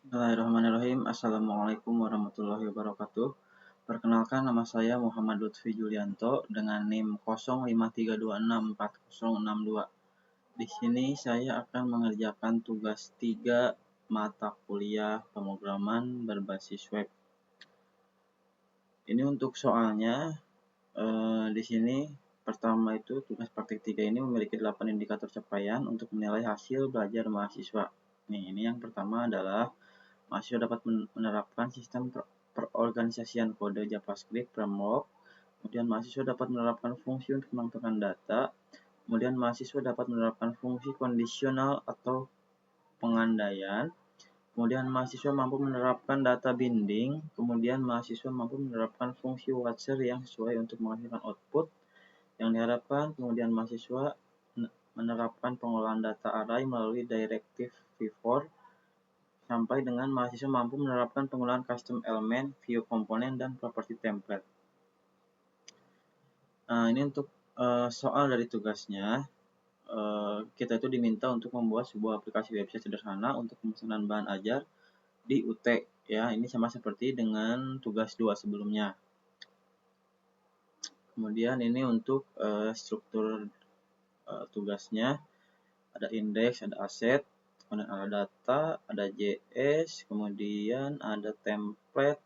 Bismillahirrahmanirrahim. Assalamualaikum warahmatullahi wabarakatuh. Perkenalkan, nama saya Muhammad Lutfi Julianto dengan NIM 0532640662. Di sini saya akan mengerjakan tugas 3 mata kuliah pemrograman berbasis web. Ini untuk soalnya. Di sini pertama itu tugas praktik 3 ini memiliki 8 indikator capaian untuk menilai hasil belajar mahasiswa. Ini yang pertama adalah mahasiswa dapat menerapkan sistem perorganisasian kode JavaScript framework. Kemudian mahasiswa dapat menerapkan fungsi untuk menampilkan data. Kemudian mahasiswa dapat menerapkan fungsi kondisional atau pengandaian. Kemudian mahasiswa mampu menerapkan data binding. Kemudian mahasiswa mampu menerapkan fungsi watcher yang sesuai untuk menghasilkan output yang diharapkan. Kemudian mahasiswa menerapkan pengolahan data array melalui directive v-for. Sampai dengan mahasiswa mampu menerapkan penggunaan custom element, view komponen, dan property template. Nah, ini untuk soal dari tugasnya. Kita itu diminta untuk membuat sebuah aplikasi website sederhana untuk pemesanan bahan ajar di UT. Ya, ini sama seperti dengan tugas 2 sebelumnya. Kemudian ini untuk struktur tugasnya. Ada indeks, ada aset, kemudian ada data, ada JS, kemudian ada template,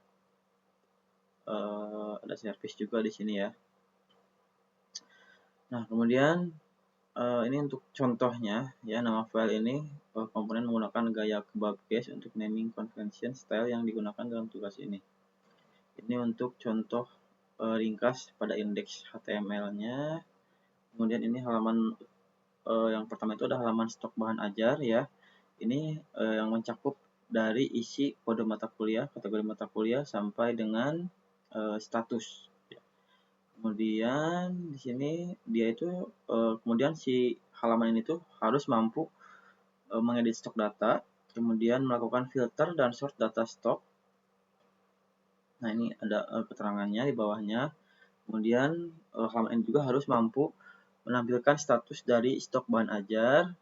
ada service juga di sini ya. Nah, kemudian ini untuk contohnya ya, nama file ini komponen menggunakan gaya kebab case untuk naming convention style yang digunakan dalam tugas ini. Ini untuk contoh ringkas pada indeks HTML-nya. Kemudian ini halaman yang pertama itu ada halaman stok bahan ajar ya. Ini yang mencakup dari isi kode mata kuliah, kategori mata kuliah sampai dengan status. Kemudian di sini dia itu kemudian si halaman ini tuh harus mampu mengedit stok data, kemudian melakukan filter dan sort data stok. Nah, ini ada keterangannya di bawahnya. Kemudian halaman ini juga harus mampu menampilkan status dari stok bahan ajar.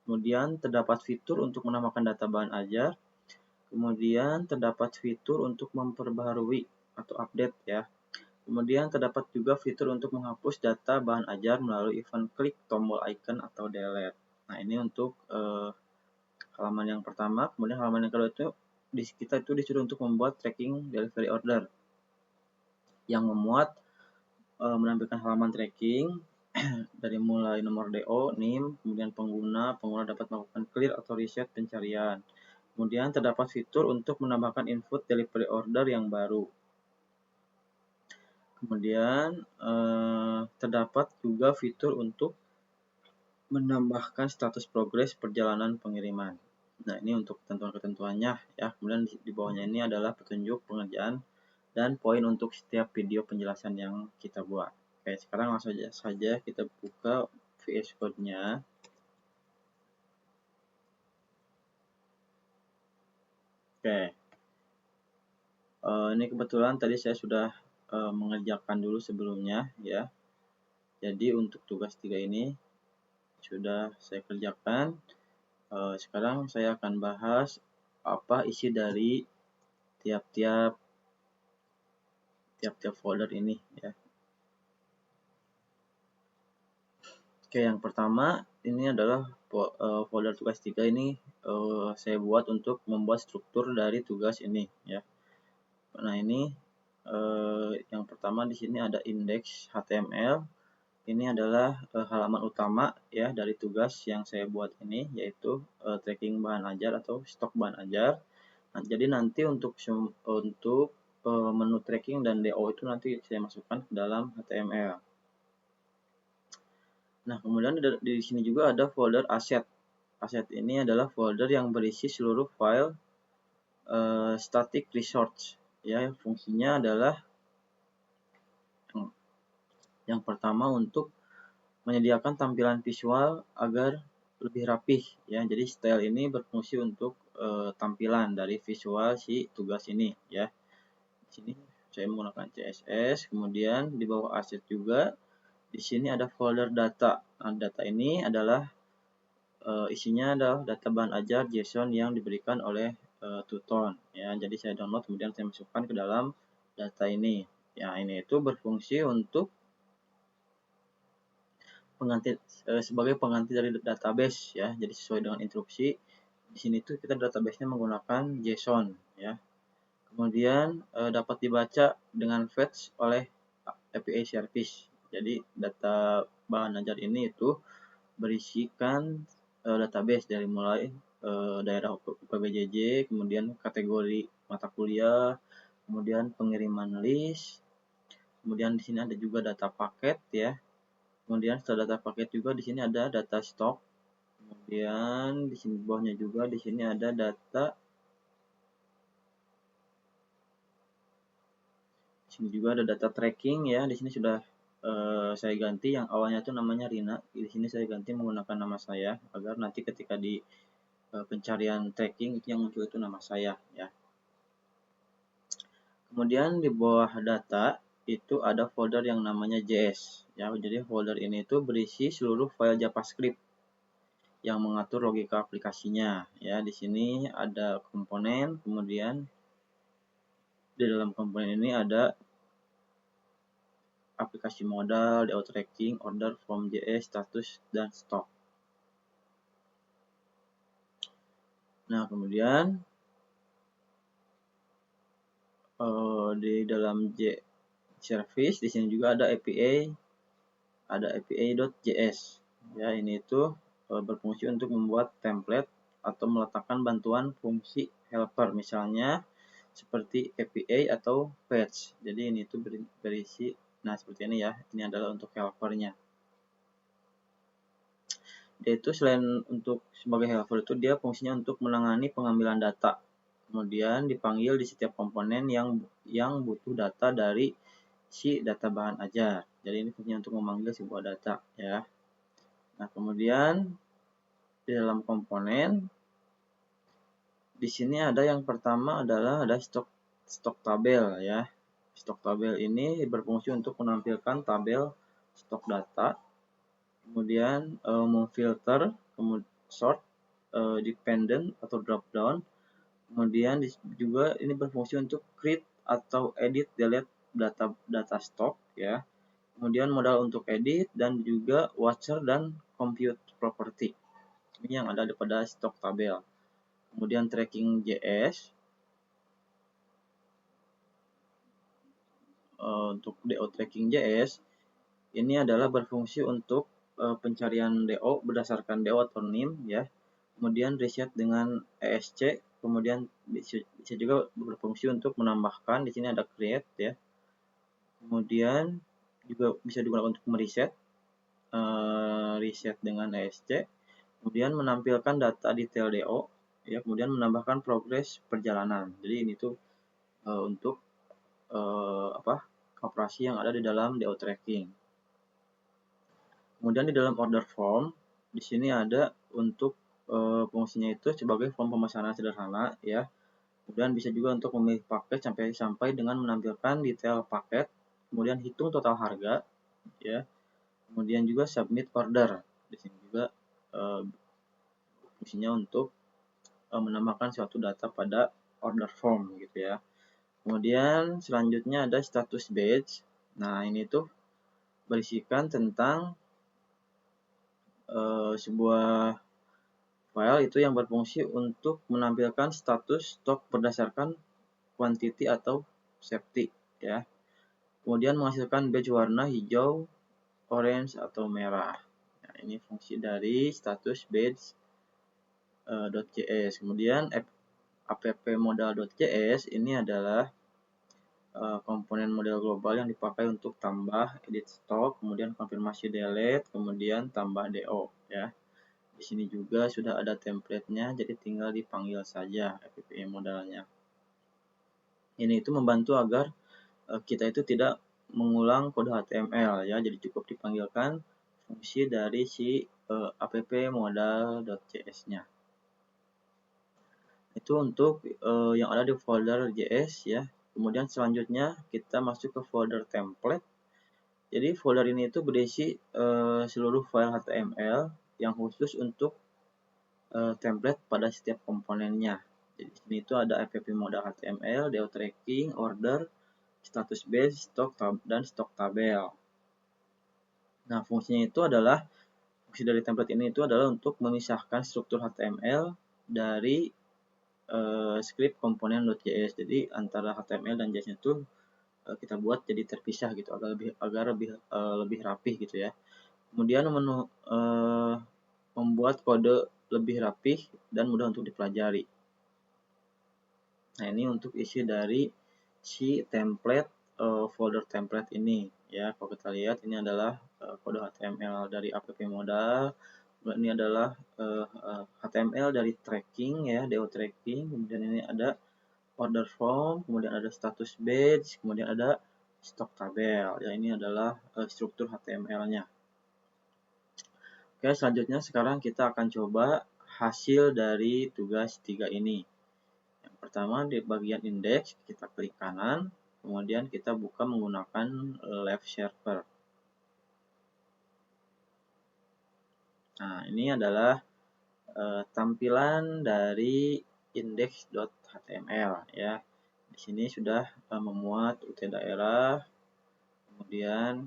Kemudian terdapat fitur untuk menambahkan data bahan ajar. Kemudian terdapat fitur untuk memperbaharui atau update ya. Kemudian terdapat juga fitur untuk menghapus data bahan ajar melalui event klik tombol icon atau delete. Nah, ini untuk halaman yang pertama. Kemudian halaman yang kedua itu kita itu disuruh untuk membuat tracking delivery order yang memuat menampilkan halaman tracking dari mulai nomor DO, NIM, kemudian pengguna dapat melakukan clear atau reset pencarian. Kemudian terdapat fitur untuk menambahkan input delivery order yang baru. Kemudian terdapat juga fitur untuk menambahkan status progres perjalanan pengiriman. Nah, ini untuk ketentuan-ketentuannya ya. Kemudian di bawahnya ini adalah petunjuk pengerjaan dan poin untuk setiap video penjelasan yang kita buat. Oke, sekarang langsung saja kita buka VS Code-nya. Oke. Ini kebetulan tadi saya sudah mengerjakan dulu sebelumnya ya. Jadi untuk tugas 3 ini sudah saya kerjakan. Sekarang saya akan bahas apa isi dari tiap-tiap folder ini ya. Oke, yang pertama ini adalah folder tugas 3 ini saya buat untuk membuat struktur dari tugas ini ya. Nah, ini yang pertama di sini ada indeks HTML. Ini adalah halaman utama ya dari tugas yang saya buat ini, yaitu tracking bahan ajar atau stok bahan ajar. Nah, jadi nanti untuk menu tracking dan DO itu nanti saya masukkan ke dalam HTML. Nah, kemudian di sini juga ada folder aset. Aset ini adalah folder yang berisi seluruh file static resource. Ya, fungsinya adalah yang pertama untuk menyediakan tampilan visual agar lebih rapih ya. Jadi style ini berfungsi untuk tampilan dari visual si tugas ini ya. Di sini saya menggunakan CSS, kemudian di bawah aset juga di sini ada folder data. Nah, data ini adalah isinya adalah data bahan ajar JSON yang diberikan oleh to tone ya. Jadi saya download kemudian saya masukkan ke dalam data ini. Ya, ini itu berfungsi untuk sebagai pengganti dari database ya. Jadi sesuai dengan instruksi di sini tuh kita database-nya menggunakan JSON ya. Kemudian dapat dibaca dengan fetch oleh API service. Jadi data bahan ajar ini itu berisikan database dari mulai daerah UPBJJ, kemudian kategori mata kuliah, kemudian pengiriman list, kemudian di sini ada juga data paket ya. Kemudian setelah data paket juga di sini ada data stok. Kemudian di sini bawahnya juga di sini ada data. Di sini juga ada data tracking ya. Di sini sudah saya ganti, yang awalnya itu namanya Rina. Di sini saya ganti menggunakan nama saya agar nanti ketika di pencarian tracking itu yang muncul itu nama saya ya. Kemudian di bawah data itu ada folder yang namanya JS ya. Jadi folder ini itu berisi seluruh file JavaScript yang mengatur logika aplikasinya ya. Di sini ada komponen, kemudian di dalam komponen ini ada aplikasi modal, DO tracking, order, form JS, status, dan stock. Nah, kemudian di dalam service di sini juga ada API.js. Ya, ini itu berfungsi untuk membuat template atau meletakkan bantuan fungsi helper, misalnya seperti API atau page. Jadi ini itu berisi, nah seperti ini ya, ini adalah untuk helpernya. Dia itu selain untuk sebagai helper itu dia fungsinya untuk menangani pengambilan data. Kemudian dipanggil di setiap komponen yang butuh data dari si data bahan ajar. Jadi ini fungsinya untuk memanggil sebuah data ya. Nah, kemudian di dalam komponen di sini ada yang pertama adalah ada stok tabel ya. Stok tabel ini berfungsi untuk menampilkan tabel stok data. Kemudian memfilter, kemudian sort, dependent atau drop down. Kemudian juga ini berfungsi untuk create atau edit delete data stock ya. Kemudian modal untuk edit dan juga watcher dan compute property. Ini yang ada pada stok tabel. Kemudian tracking JS untuk DO tracking JS ini adalah berfungsi untuk pencarian DO berdasarkan DO atau NIM ya. Kemudian reset dengan ESC, kemudian bisa juga berfungsi untuk menambahkan, di sini ada create ya. Kemudian juga bisa digunakan untuk mereset, reset dengan ESC, kemudian menampilkan data detail DO ya, kemudian menambahkan progres perjalanan. Jadi ini tuh untuk operasi yang ada di dalam DO tracking. Kemudian di dalam order form di sini ada untuk fungsinya itu sebagai form pemesanan sederhana ya. Kemudian bisa juga untuk memilih paket sampai dengan menampilkan detail paket, kemudian hitung total harga ya. Kemudian juga submit order. Di sini juga fungsinya untuk menambahkan suatu data pada order form gitu ya. Kemudian selanjutnya ada status badge. Nah, ini tuh berisikan tentang sebuah file itu yang berfungsi untuk menampilkan status stok berdasarkan quantity atau safety ya. Kemudian menghasilkan badge warna hijau, orange atau merah. Nah, ini fungsi dari status badge .js. Kemudian app-modal.js ini adalah komponen model global yang dipakai untuk tambah, edit stok, kemudian konfirmasi delete, kemudian tambah DO ya. Di sini juga sudah ada template-nya, jadi tinggal dipanggil saja API modalnya. Ini itu membantu agar kita itu tidak mengulang kode HTML ya, jadi cukup dipanggilkan fungsi dari si app-modal.js-nya. Itu untuk yang ada di folder JS ya. Kemudian selanjutnya kita masuk ke folder template. Jadi folder ini itu berisi seluruh file HTML yang khusus untuk template pada setiap komponennya Jadi di sini itu ada FTP modal HTML, DO tracking, order, status base, stok dan stok tabel. Nah, fungsinya itu adalah fungsi dari template ini itu adalah untuk memisahkan struktur HTML dari script komponen.js. Jadi antara HTML dan JS itu kita buat jadi terpisah gitu agar lebih rapih gitu ya. Kemudian membuat kode lebih rapih dan mudah untuk dipelajari. Nah, ini untuk isi dari si template folder template ini ya. Kalau kita lihat ini adalah kode HTML dari app modal. Ini adalah HTML dari tracking ya, DO tracking. Kemudian ini ada order form, kemudian ada status page, kemudian ada stok tabel. Ya, ini adalah struktur HTML-nya. Oke, selanjutnya sekarang kita akan coba hasil dari tugas 3 ini. Yang pertama di bagian indeks kita klik kanan, kemudian kita buka menggunakan left server. Nah, ini adalah tampilan dari index.html ya. Di sini sudah memuat UT daerah, kemudian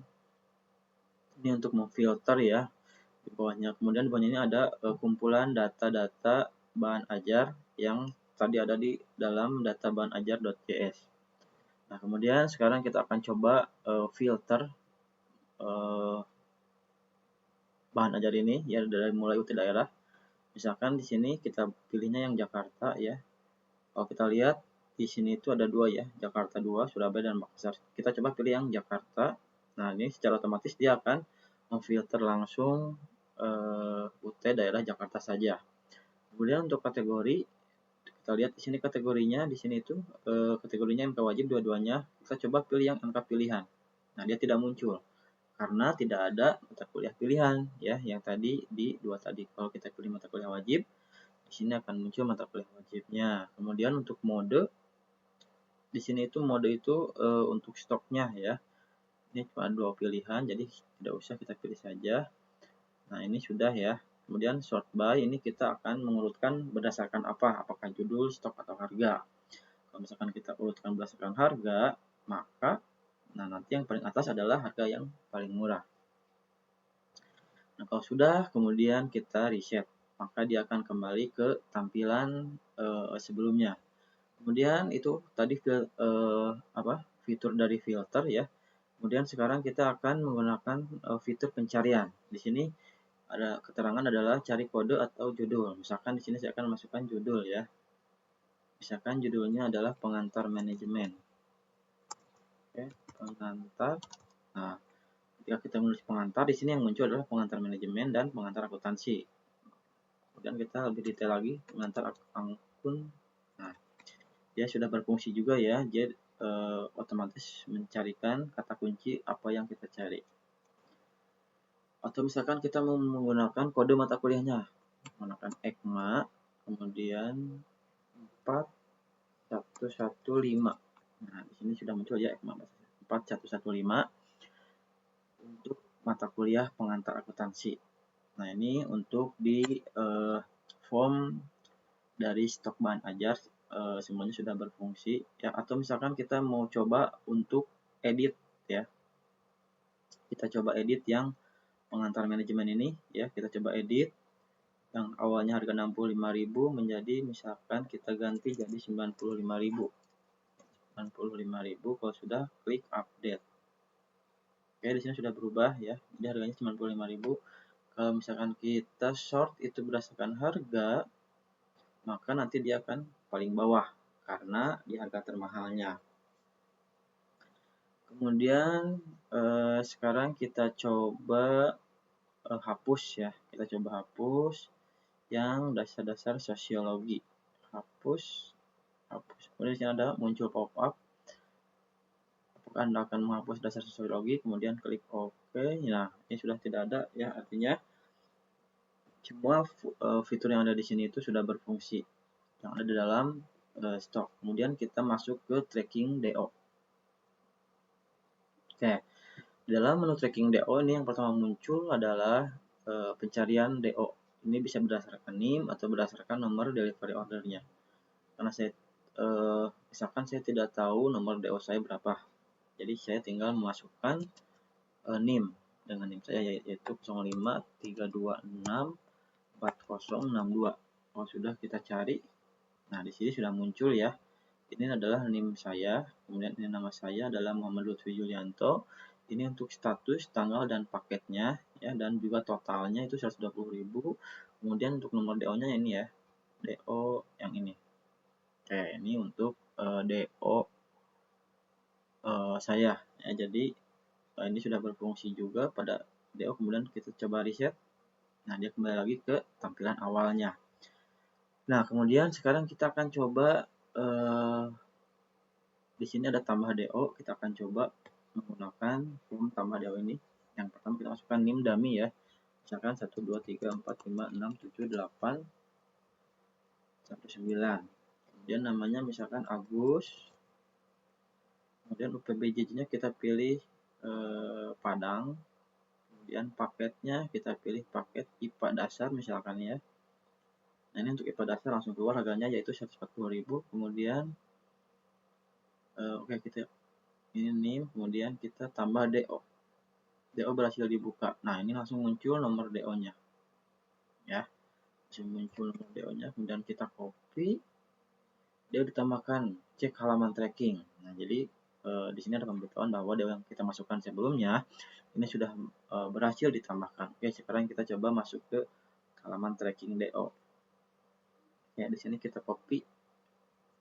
ini untuk memfilter ya di bawahnya. Kemudian di bawahnya ini ada kumpulan data-data bahan ajar yang tadi ada di dalam data bahan ajar.js. Nah, kemudian sekarang kita akan coba filter bahan ajar ini ya dari mulai UT daerah. Misalkan di sini kita pilihnya yang Jakarta ya. Kalau kita lihat di sini itu ada dua ya, Jakarta 2, Surabaya dan Makassar. Kita coba pilih yang Jakarta. Nah, ini secara otomatis dia akan memfilter langsung UT daerah Jakarta saja. Kemudian untuk kategori kita lihat di sini kategorinya, di sini itu kategorinya MK wajib dua-duanya. Kita coba pilih yang MK pilihan. Nah, dia tidak muncul karena tidak ada mata kuliah pilihan ya, yang tadi di dua tadi. Kalau kita pilih mata kuliah wajib, di sini akan muncul mata kuliah wajibnya. Kemudian untuk mode, di sini itu mode itu untuk stoknya ya. Ini cuma dua pilihan, jadi tidak usah kita pilih saja. Nah, ini sudah ya. Kemudian sort by, ini kita akan mengurutkan berdasarkan apa? Apakah judul, stok, atau harga. Kalau misalkan kita urutkan berdasarkan harga, maka nanti yang paling atas adalah harga yang paling murah. Nah, kalau sudah, kemudian kita reset, maka dia akan kembali ke tampilan sebelumnya. Kemudian itu tadi fitur dari filter ya. Kemudian sekarang kita akan menggunakan fitur pencarian. Di sini ada keterangan adalah cari kode atau judul. Misalkan di sini saya akan masukkan judul ya. Misalkan judulnya adalah pengantar manajemen. Oke, pengantar. Nah, ketika kita menulis pengantar, di sini yang muncul adalah pengantar manajemen dan pengantar akuntansi. Kemudian kita lebih detail lagi, pengantar akun. Nah, dia sudah berfungsi juga ya, dia otomatis mencarikan kata kunci apa yang kita cari. Atau misalkan kita mau menggunakan kode mata kuliahnya, menggunakan ECMA, kemudian 4115. Nah, di sini sudah muncul ya ECMA 4115 untuk mata kuliah pengantar akuntansi. Nah, ini untuk di form dari stok bahan ajar semuanya sudah berfungsi ya. Atau misalkan kita mau coba untuk edit ya, kita coba edit yang pengantar manajemen ini ya, kita coba edit yang awalnya harga 65.000 menjadi misalkan kita ganti jadi 95.000. 95.000. Kalau sudah klik update. Oke, di sini sudah berubah ya. Jadi harganya 95.000. Kalau misalkan kita short itu berdasarkan harga, maka nanti dia akan paling bawah karena di harga termahalnya. Kemudian sekarang kita coba hapus ya. Kita coba hapus yang dasar-dasar sosiologi. Hapus. Kemudian di sini ada muncul pop-up. Apakah Anda akan menghapus dasar sosiologi? Kemudian klik OK. Nah, ini sudah tidak ada ya, artinya semua fitur yang ada di sini itu sudah berfungsi yang ada di dalam stok. Kemudian kita masuk ke tracking DO. Oke, di dalam menu tracking DO ini yang pertama muncul adalah pencarian DO. Ini bisa berdasarkan NIM atau berdasarkan nomor delivery ordernya. karena saya misalkan saya tidak tahu nomor DO saya berapa, jadi saya tinggal memasukkan NIM dengan NIM saya yaitu 0532640662. Kalau sudah kita cari, nah di sini sudah muncul ya. Ini adalah NIM saya, kemudian ini nama saya adalah Muhammad Lutfi Julianto. Ini untuk status, tanggal, dan paketnya ya, dan juga totalnya itu 120.000. Kemudian untuk nomor DO-nya ini ya, DO yang ini. Oke, ini untuk DO saya ya. Jadi ini sudah berfungsi juga pada DO. Kemudian kita coba reset. Nah, dia kembali lagi ke tampilan awalnya. Nah, kemudian sekarang kita akan coba di sini ada tambah DO. Kita akan coba menggunakan form tambah DO ini. Yang pertama kita masukkan NIM dummy ya. Misalkan 1 2 3 4 5 6 7 8 19. Kemudian namanya misalkan Agus. Kemudian UPBJJ-nya kita pilih Padang. Kemudian paketnya kita pilih paket IPA dasar misalkan ya. Nah, ini untuk IPA dasar langsung keluar harganya yaitu 140.000. Kemudian oke, kita ini NIM, kemudian kita tambah DO. DO berhasil dibuka. Nah, ini langsung muncul nomor DO-nya. Ya. Langsung muncul nomor DO-nya, kemudian kita copy. Dia ditambahkan cek halaman tracking. Nah, jadi di sini ada pemberitahuan bahwa DO yang kita masukkan sebelumnya ini sudah berhasil ditambahkan. Oke, sekarang kita coba masuk ke halaman tracking DO. Ya, di sini kita copy,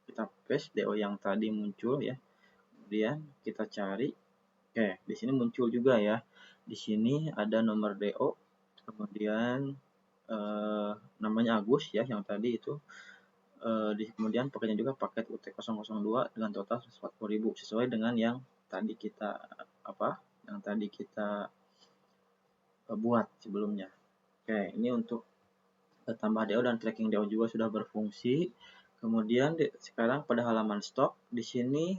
kita paste DO yang tadi muncul ya. Kemudian kita cari. Oke, di sini muncul juga ya. Di sini ada nomor DO, kemudian namanya Agus ya yang tadi itu. Kemudian paketnya juga paket UT002 dengan total 140.000 sesuai dengan yang tadi kita buat sebelumnya. Oke, ini untuk tambah DO dan tracking DO juga sudah berfungsi. Kemudian sekarang pada halaman stok di sini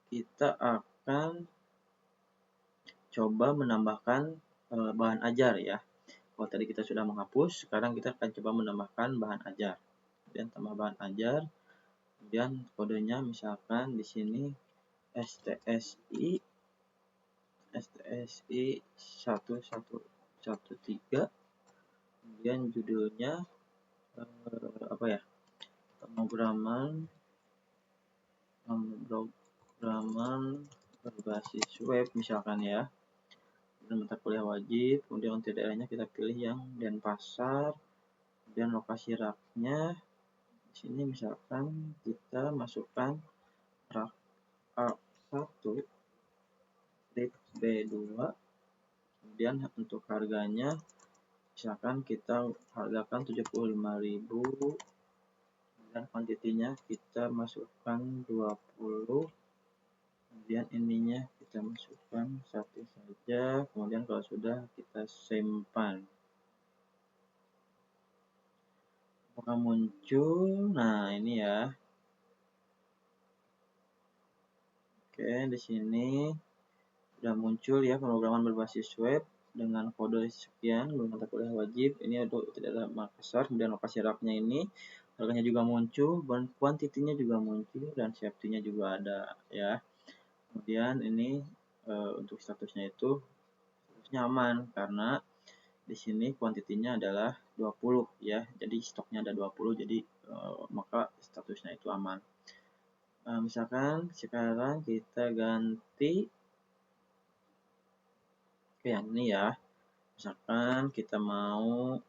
kita akan coba menambahkan bahan ajar ya. Kalau tadi kita sudah menghapus, sekarang kita akan coba menambahkan bahan ajar. Kemudian tambah bahan ajar. Kemudian kodenya misalkan di sini STSI 1113. Kemudian judulnya pemrograman berbasis web misalkan ya. Dan mata kuliah wajib, kemudian untuk daerahnya kita pilih yang Denpasar, kemudian lokasi raknya di sini misalkan kita masukkan rak A1 strip B2, kemudian untuk harganya misalkan kita hargakan 75.000, dan kuantitinya kita masukkan 20, kemudian ininya kita masukkan 1 saja, kemudian kalau sudah kita simpan. Apakah muncul? Nah, ini ya. Oke, di sini sudah muncul ya pemrograman berbasis web dengan kode sekian, mata kuliah wajib. Ini untuk daerah Makassar, kemudian lokasi raknya ini harganya juga muncul, dan kuantitinya juga muncul, dan safety-nya juga ada ya. Kemudian ini untuk statusnya itu statusnya aman karena di sini kuantitinya adalah 20 ya. Jadi stoknya ada 20, jadi maka statusnya itu aman. Misalkan sekarang kita ganti ke yang ini ya. Misalkan kita mau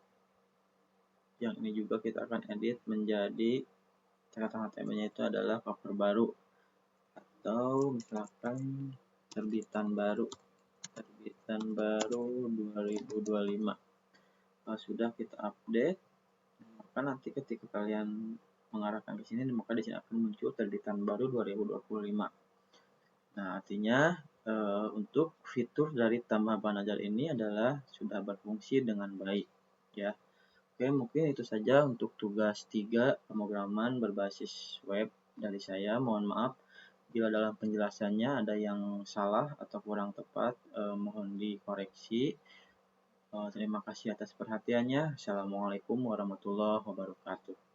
yang ini juga, kita akan edit menjadi catatan HTML-nya itu adalah cover baru, atau misalkan terbitan baru 2025. Kalau sudah kita update, maka nanti ketika kalian mengarahkan ke sini, maka di sini akan muncul terbitan baru 2025. Nah, artinya untuk fitur dari tambah bahan ajar ini adalah sudah berfungsi dengan baik ya. Oke, mungkin itu saja untuk tugas 3 pemrograman berbasis web dari saya. Mohon maaf bila dalam penjelasannya ada yang salah atau kurang tepat, mohon dikoreksi. Terima kasih atas perhatiannya. Assalamualaikum warahmatullahi wabarakatuh.